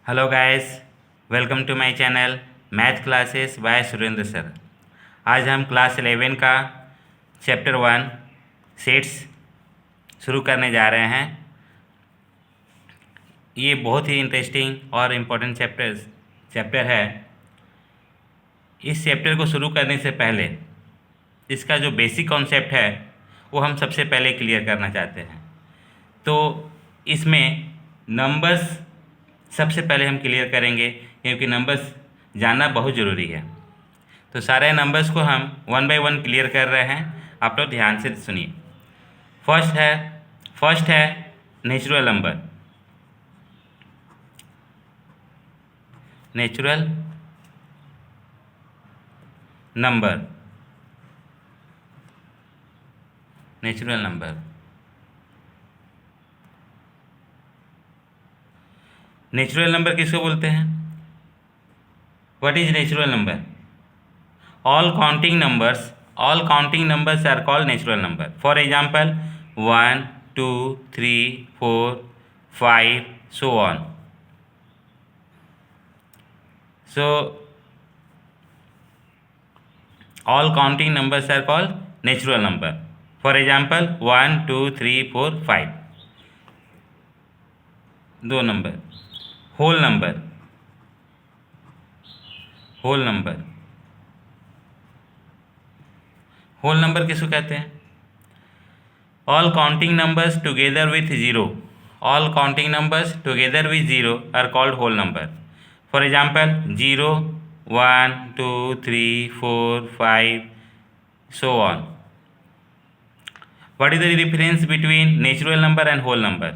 Hello guys, welcome to my channel math classes by Surendra sir. आज हम class 11 का chapter 1 sets शुरू करने जा रहे हैं। ये बहुत ही इंटरेस्टिंग और इम्पोर्टेंट चैप्टर है। इस चैप्टर को शुरू करने से पहले इसका जो बेसिक कॉन्सेप्ट है वो हम सबसे पहले क्लियर करना चाहते हैं। तो इसमें नंबर्स सबसे पहले हम क्लियर करेंगे, क्योंकि नंबर्स जानना बहुत ज़रूरी है। तो सारे नंबर्स को हम वन बाय वन क्लियर कर रहे हैं, आप लोग ध्यान से सुनिए। फर्स्ट है natural number. Natural number natural number natural number किसको बोलते हैं? What is natural number? all counting numbers are called natural number. For example, 1 2 3 4 5 so on. So all counting numbers are called natural number. For example, 1 2 3 4 5 दो नंबर। Whole number whole number किसको कहते हैं? All counting numbers together with zero are called whole number. For example 0 1 2 3 4 5 so on. What is the difference between natural number and whole number?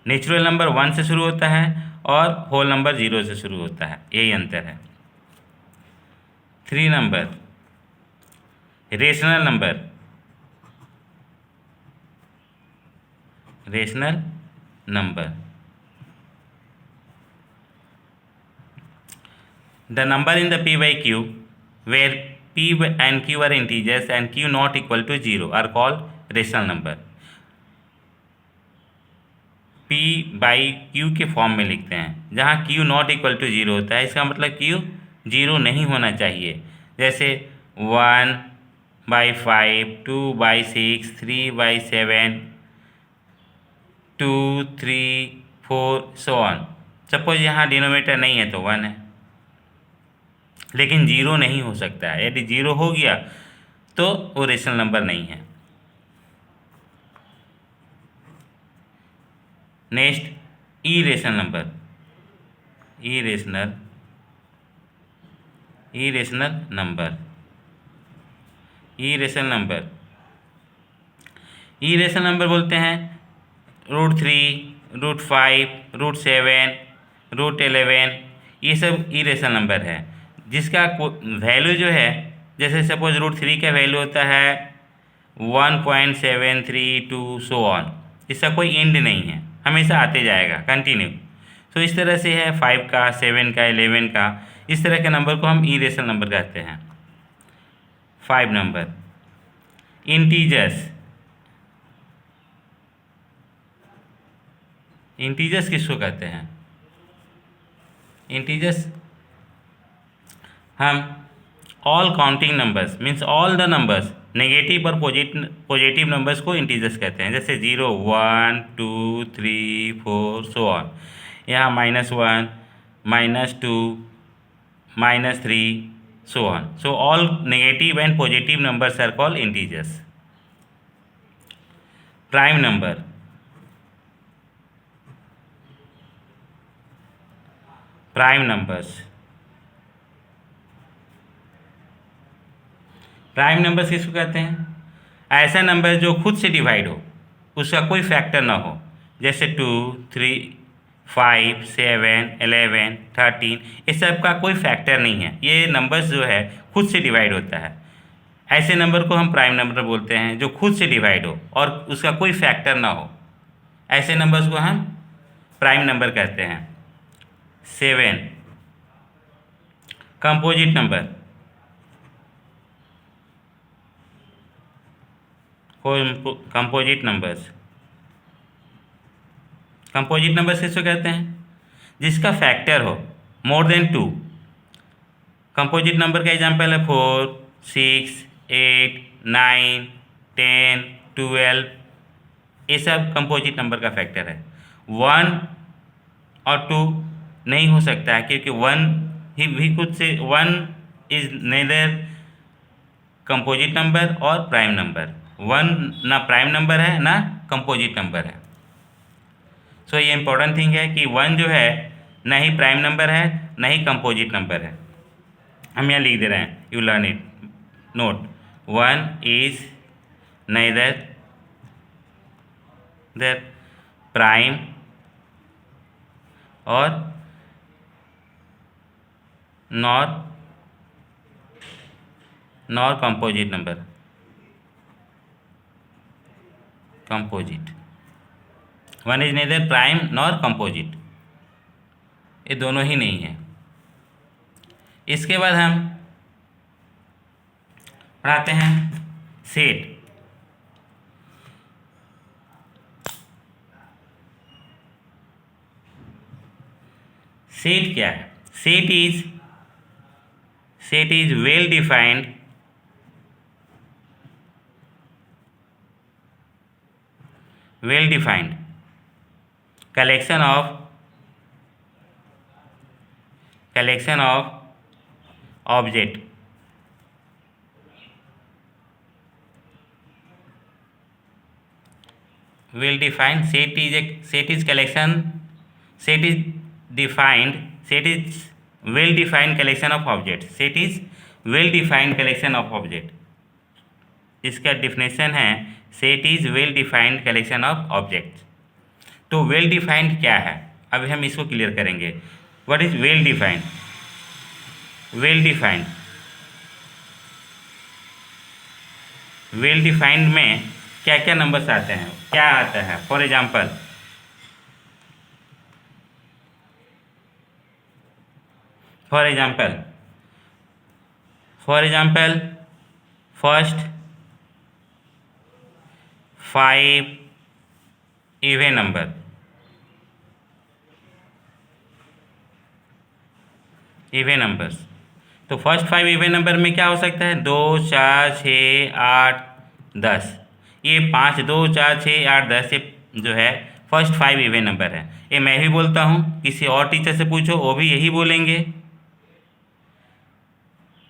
Natural number 1 से शुरू होता है और होल नंबर 0 से शुरू होता है, यही अंतर है। 3 number rational number. The number in the p by q where p and q are integers and q not equal to 0 are called rational number. p by q के फॉर्म में लिखते हैं, जहाँ q नॉट इक्वल टू 0 होता है, इसका मतलब q 0 नहीं होना चाहिए। जैसे 1 by 5 2 by 6 3 by 7 2 3 4 so on. Suppose यहाँ डिनोमिनेटर नहीं है तो 1 है, लेकिन 0 नहीं हो सकता है। यदि 0 हो गया तो वो रेशनल नंबर नहीं है। Next irrational number. Irrational number बोलते हैं √3 √5 √7 √11, ये सब इरेशनल नंबर है, जिसका वैल्यू जो है, जैसे सपोज √3 का वैल्यू होता है 1.732 सो ऑन। इसका कोई एंड नहीं है, हमेशा आते जाएगा कंटिन्यू। तो इस तरह से है 5 का 7 का 11 का, इस तरह के नंबर को हम इरेशनल नंबर कहते हैं। 5 नंबर इंटीजर्स किसको कहते हैं? इंटीजर्स हम all counting numbers means all the numbers, negative और पॉजिटिव नंबर्स को इंटीजर्स कहते हैं। जैसे 0 1 2 3 4 सो ऑन। यहाँ -1 -2 -3 so on. So all negative and positive numbers are called integers. Prime number prime numbers किसको कहते हैं? ऐसा नंबर जो खुद से डिवाइड हो, उसका कोई फैक्टर ना हो। जैसे 2 3 5 7 11 13, इस सब का कोई फैक्टर नहीं है। ये नंबर्स जो है खुद से डिवाइड होता है। ऐसे नंबर को हम प्राइम नंबर बोलते हैं, जो खुद से डिवाइड हो और उसका कोई फैक्टर ना हो। ऐसे नंबर्स को हम प्राइम नंबर कहते हैं। 7 कंपोजिट नंबर। कंपोजिट नंबर्स किसको कहते हैं? जिसका फैक्टर हो मोर देन 2। कंपोजिट नंबर का एग्जांपल है 4, 6, 8, 9, 10, 12। ये सब कंपोजिट नंबर का फैक्टर है। 1 और 2 नहीं हो सकता है, क्योंकि 1 ही भी खुद से 1 इज नेदर कंपोजिट नंबर और प्राइम नंबर। 1 ना प्राइम नंबर है ना कंपोजिट नंबर है। सो ये इंपॉर्टेंट थिंग है कि 1 जो है ना ही प्राइम नंबर है ना ही कंपोजिट नंबर है। हम यहाँ लिख दे रहे हैं, you learn it, note 1 is neither the prime और nor composite number, composite। 1 is neither prime nor composite, ये दोनों ही नहीं है। इसके बाद हम पढ़ाते हैं सेट। सेट क्या है? Set is well defined collection of object well defined set is well defined collection of objects। set is well defined collection of object, इसका डिफिनेशन है set is well defined collection of objects. तो well defined क्या है, अभी हम इसको clear करेंगे। What is well defined? Well defined में क्या क्या नंबर्स आते हैं, क्या आता है? For example first 5 even number, even numbers. तो फर्स्ट 5 इवन नंबर में क्या हो सकता है? 2, 4, 6, 8, 10। ये 5, 2, 4, 6, 8, 10 ये जो है फर्स्ट 5 इवन नंबर है। ये मैं भी बोलता हूँ, किसी और टीचर से पूछो वो भी यही बोलेंगे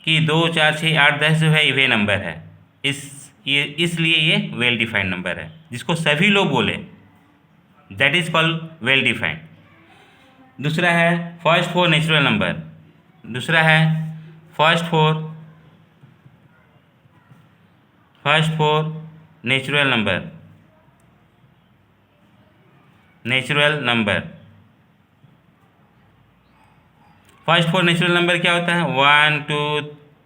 कि 2, 4, 6, 8, 10 जो है इवन नंबर है। इसलिए ये वेल डिफाइंड नंबर है, जिसको सभी लोग बोले, that is called well defined. दूसरा है फर्स्ट 4 नेचुरल नंबर, दूसरा है first four natural number. First 4 natural number क्या होता है? 1, 2,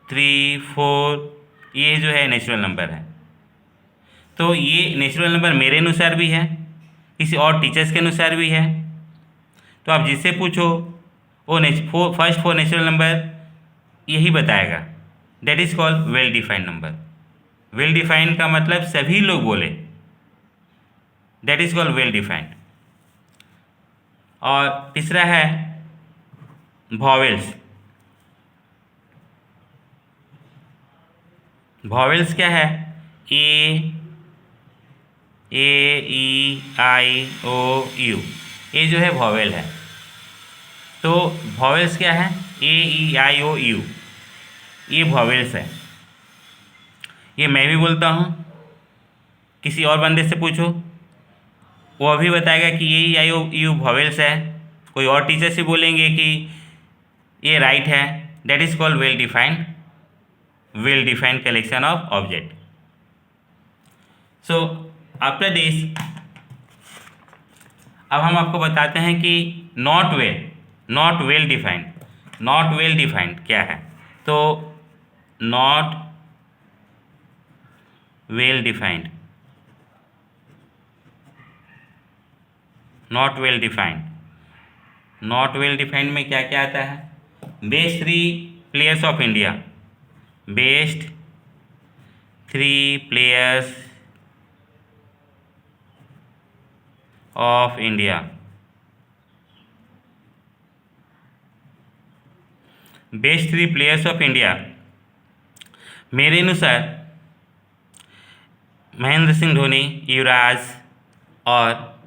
3, 4, ये जो है नेचुरल नंबर है। तो ये नेचुरल नंबर मेरे अनुसार भी है, किसी और टीचर्स के अनुसार भी है। तो आप जिससे पूछो वो फर्स्ट 4 नेचुरल नंबर यही बताएगा, that is called well defined number. Well defined का मतलब सभी लोग बोले, that is called well defined. और तीसरा है वॉवेल्स। वॉवेल्स क्या है? ए, ई, आई, ओ, यू, ये जो है वॉवेल है। तो वॉवेल्स क्या है? ए, ई, आई, ओ, यू, ये वॉवेल्स है। ये मैं भी बोलता हूँ, किसी और बंदे से पूछो वो भी बताएगा कि ए, ई, आई, ओ, यू वॉवेल्स है। कोई और टीचर से बोलेंगे कि ये राइट है, that is called well defined collection of object. So after this अब हम आपको बताते हैं कि नॉट वेल डिफाइंड क्या है। तो नॉट वेल डिफाइंड में क्या क्या आता है? Best 3 players of India, best 3 players of India, best 3 players of India, मेरे अनुसार महेंद्र सिंह धोनी, युवराज और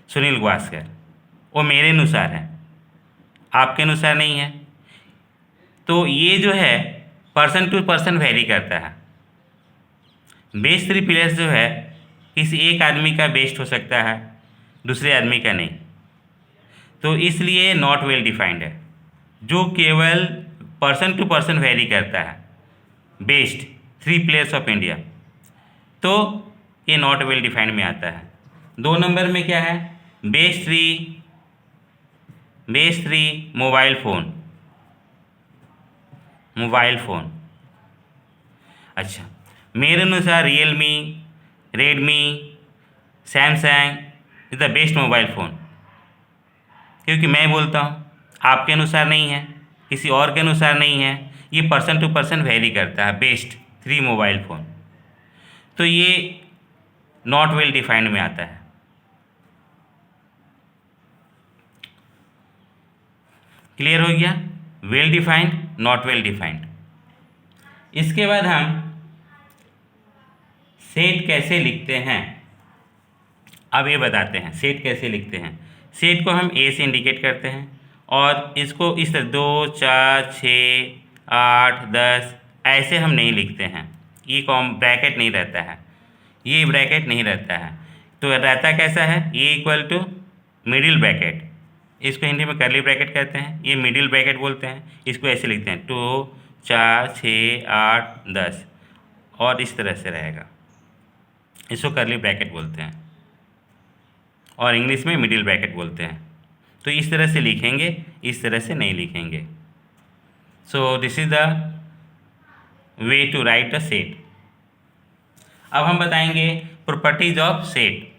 सुनील गावस्कर, वो मेरे अनुसार है, आपके अनुसार नहीं है। तो ये जो है पर्सन टू पर्सन वेरी करता है। बेस्ट 3 प्लेयर्स जो है किसी एक आदमी का बेस्ट हो सकता है, दूसरे आदमी का नहीं, तो इसलिए नॉट वेल डिफाइंड है, जो केवल पर्सन टू पर्सन वेरी करता है। बेस्ट 3 प्लेयर्स ऑफ इंडिया, तो ये नॉट वेल डिफाइंड में आता है। 2 नंबर में क्या है, बेस्ट 3 मोबाइल फ़ोन। अच्छा, मेरे अनुसार Realme, Redmi, Samsung is the best mobile phone, क्योंकि मैं बोलता हूँ, आपके अनुसार नहीं है, किसी और के अनुसार नहीं है, ये पर्सन टू पर्सन वेरी करता है। बेस्ट 3 मोबाइल फ़ोन, तो ये नॉट वेल डिफाइंड में आता है। क्लियर हो गया, well defined, not well defined. इसके बाद हम सेट कैसे लिखते हैं, अब ये बताते हैं सेट कैसे लिखते हैं। सेट को हम ए से इंडिकेट करते हैं और इसको इस तरह 2, 4, 6, 8, 10 ऐसे हम नहीं लिखते हैं। ये ब्रैकेट नहीं रहता है, ये ब्रैकेट नहीं रहता है, तो रहता कैसा है, ये इक्वल टू मिडिल ब्रैकेट, इसको हिंदी में कर्ली ब्रैकेट कहते हैं, ये मिडिल ब्रैकेट बोलते हैं। इसको ऐसे लिखते हैं 2, 4, 6, 8, 10 और इस तरह से रहेगा, इसको कर्ली ब्रैकेट बोलते हैं और इंग्लिश में मिडिल ब्रैकेट बोलते हैं। तो इस तरह से लिखेंगे, इस तरह से नहीं लिखेंगे। So this is the way to write a set. अब हम बताएंगे प्रॉपर्टीज ऑफ सेट।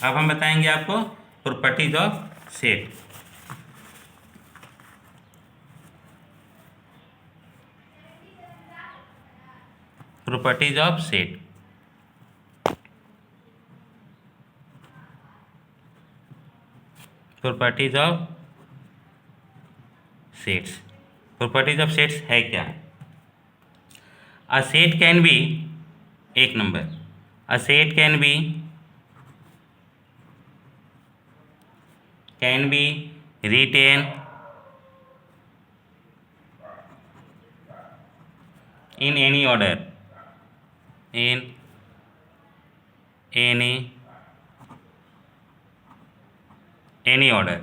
अब हम बताएंगे आपको properties of set. Properties of set, properties of sets. Properties of sets है क्या? अ सेट कैन बी, एक number, a set can B written in any order, in any order।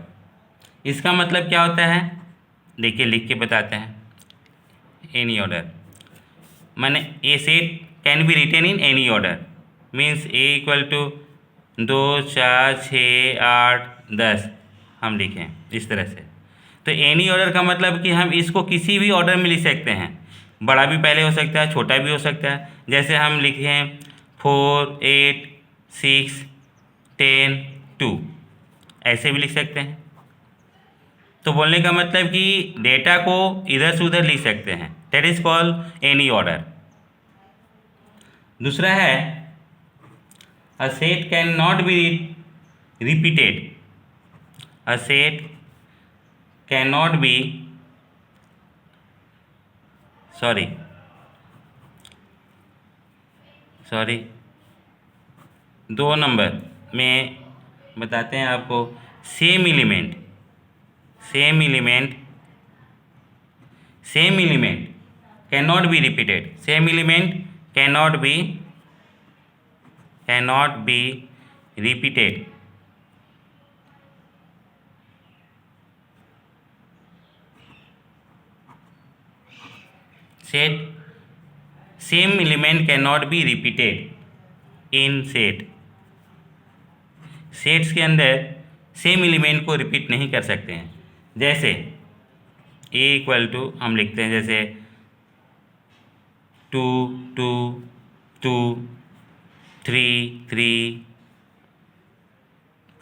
इसका मतलब क्या होता है, देखिए लिख के बताते हैं। एनी ऑर्डर माने a set can be written in any order, means A equal to 2, 4, 6, 8, 10 हम लिखें इस तरह से। तो एनी ऑर्डर का मतलब कि हम इसको किसी भी ऑर्डर में लिख सकते हैं, बड़ा भी पहले हो सकता है, छोटा भी हो सकता है। जैसे हम लिखें 4, 8, 6, 10, 2 ऐसे भी लिख सकते हैं। तो बोलने का मतलब कि डेटा को इधर से उधर लिख सकते हैं, that is called any order. दूसरा है a set can not be repeated, a set can not B, sorry 2 number में बताते हैं आपको। Same element can not be repeated, same element can not be repeated. Set same element can not be repeated in set. Sets के अंदर same element को repeat नहीं कर सकते हैं। जैसे ए इक्वल टू हम लिखते हैं जैसे 2, 2, 2, 3, 3,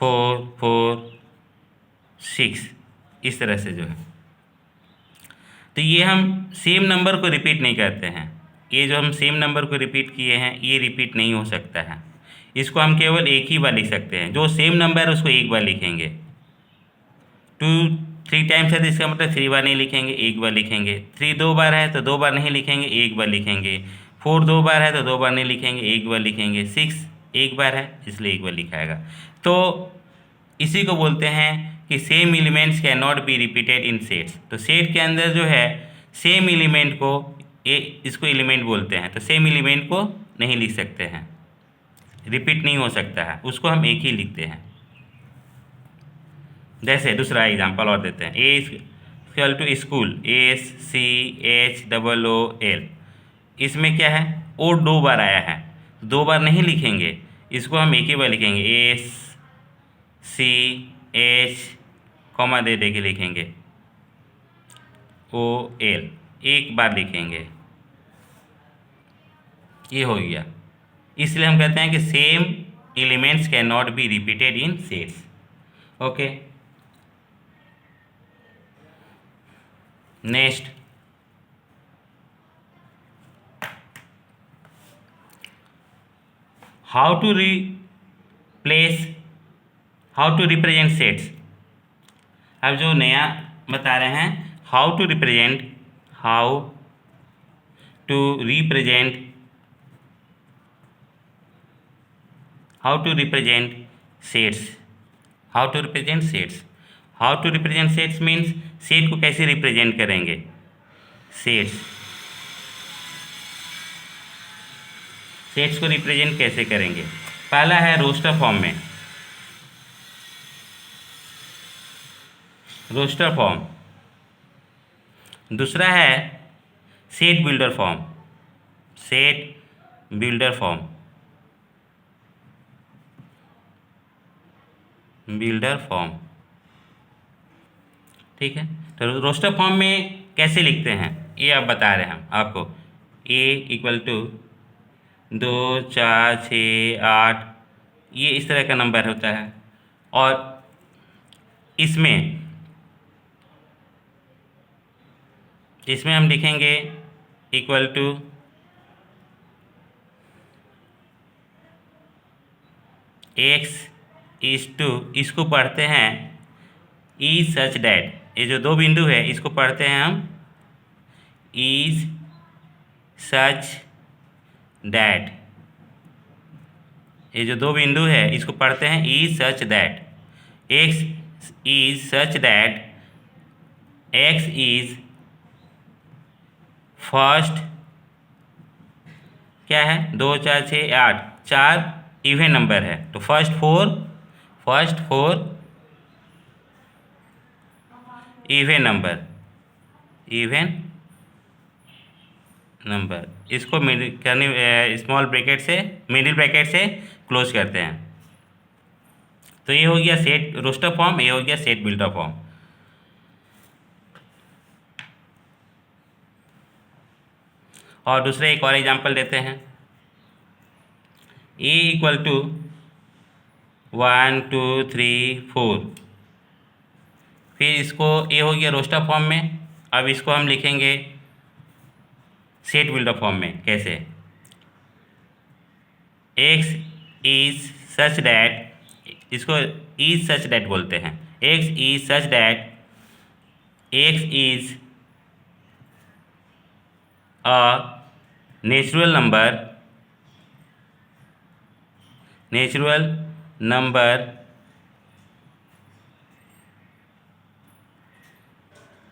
4, 4, 6 इस तरह से जो है। तो ये हम सेम नंबर को रिपीट नहीं करते हैं, ये जो हम सेम नंबर को रिपीट किए हैं ये रिपीट नहीं हो सकता है। इसको हम केवल एक ही बार लिख सकते हैं, जो सेम नंबर है उसको एक बार लिखेंगे। 2, 3 टाइम्स है तो इसका मतलब 3 बार नहीं लिखेंगे, 1 बार लिखेंगे। 3 2 बार है तो 2 बार नहीं लिखेंगे, 1 बार लिखेंगे। 4 2 बार है तो 2 बार नहीं लिखेंगे, 1 बार लिखेंगे। 6 1 बार है इसलिए 1 बार लिखाएगा। तो इसी को बोलते हैं कि same elements can not be repeated in sets. तो सेट के अंदर जो है सेम एलिमेंट को इसको एलिमेंट बोलते हैं, तो सेम एलिमेंट को नहीं लिख सकते हैं, रिपीट नहीं हो सकता है, उसको हम एक ही लिखते हैं। जैसे दूसरा एग्जांपल और देते हैं, ए इक्वल टू स्कूल, SCHOOL। इसमें क्या है, ओ 2 बार आया है, 2 बार नहीं लिखेंगे, इसको हम एक ही बार लिखेंगे, SCH कॉमा दे के लिखेंगे, OL, एक बार लिखेंगे। ये हो गया। इसलिए हम कहते हैं कि same elements can not be repeated in sets. Okay, next, how to represent sets. अब जो नया बता रहे हैं, how to represent sets means set को कैसे रिप्रेजेंट करेंगे। सेट्स को रिप्रेजेंट कैसे करेंगे। पहला है रोस्टर फॉर्म में, दूसरा है सेट बिल्डर फॉर्म। ठीक है, तो रोस्टर फॉर्म में कैसे लिखते हैं ये आप बता रहे हैं हम आपको। A इक्वल टू 2 4 6 8, ये इस तरह का नंबर होता है। और इसमें हम लिखेंगे equal to X is two, इसको पढ़ते हैं इज सच डैट, ये जो 2 बिंदु है इसको पढ़ते हैं हम इज सच डैट, ये जो 2 बिंदु है इसको पढ़ते हैं is such that. X is such that X is first, क्या है, 2 4 6 8, 4 इवन नंबर है, तो फर्स्ट फोर इवन नंबर, इसको स्मॉल ब्रैकेट से, मिडिल ब्रैकेट से क्लोज करते हैं। तो ये हो गया सेट रोस्टर फॉर्म, ये हो गया सेट बिल्डर फॉर्म। और दूसरे एक और एग्जांपल देते हैं, A इक्वल टू 1 2 3 4, फिर इसको A हो गया रोस्टर फॉर्म में। अब इसको हम लिखेंगे सेट बिल्डर फॉर्म में। कैसे, X इज सच डैट, इसको इज सच डैट बोलते हैं, X is such that X is a natural number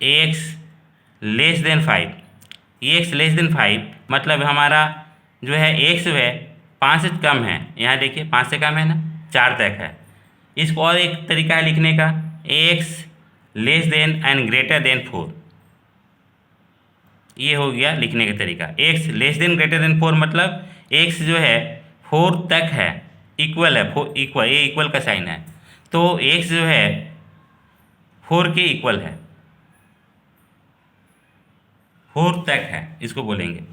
X less than 5। X less than 5 मतलब हमारा जो है X है 5 से कम है, यहाँ देखिए 5 से कम है ना, 4 तक है। इसको और एक तरीका है लिखने का, X less than and greater than 4। ये हो गया लिखने का तरीका। X less than greater than 4 मतलब X जो है 4 तक है, इक्वल है, इक्वल, ये इक्वल का साइन है, तो X जो है 4 के इक्वल है, 4 तक है, इसको बोलेंगे।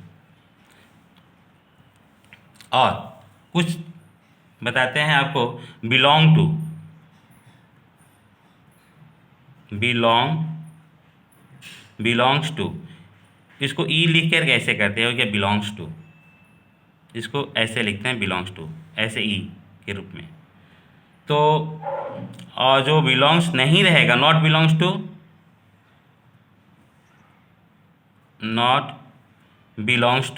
और कुछ बताते हैं आपको, बिलोंग्स टू, इसको ई लिख कर कैसे करते हैं, क्या बिलोंग्स टू, इसको ऐसे लिखते हैं बिलोंग्स टू, ऐसे ई के रूप में। तो और जो बिलोंग्स नहीं रहेगा, not belongs to, not belongs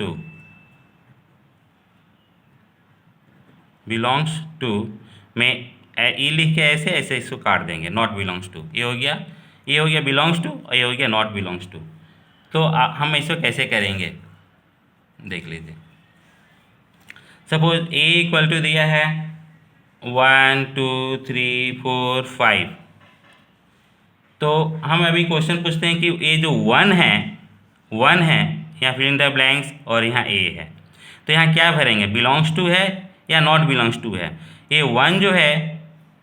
to में ई लिख के ऐसे ऐसे इसको काट देंगे, नॉट बिलोंग्स टू, ये हो गया बिलोंग्स टू और ये हो गया नॉट बिलोंग्स टू। तो हम इसको कैसे करेंगे देख लीजिए। सपोज ए इक्वल टू दिया है 1 2 3 4 5, तो हम अभी क्वेश्चन पूछते हैं कि ये जो 1 है यहाँ फिल इन द ब्लैंक्स और यहाँ ए है, तो यहाँ क्या भरेंगे, बिलोंग्स टू है या नॉट बिलोंग्स टू है। ये 1 जो है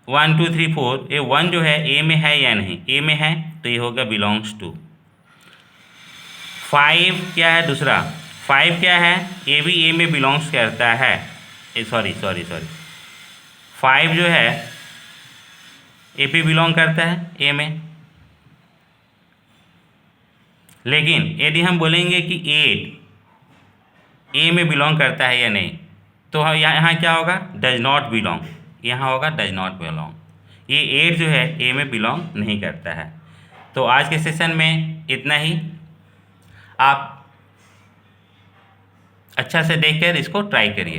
1 2 3 4, ये 1 जो है ए में है या नहीं, ए में है तो ये होगा बिलोंग्स टू। 5 क्या है दूसरा, 5 क्या है, ये भी ए में बिलोंग्स करता है, सॉरी 5 जो है ए पे बिलोंग करता है, ए में। लेकिन यदि हम बोलेंगे कि 8 ए में बिलोंग करता है या नहीं, तो यहाँ क्या होगा, डज नॉट बिलोंग, यहाँ होगा डज नॉट बिलोंग, ये 8 जो है ए में बिलोंग नहीं करता है। तो आज के सेशन में इतना ही, आप अच्छा से देखकर इसको ट्राई करिए।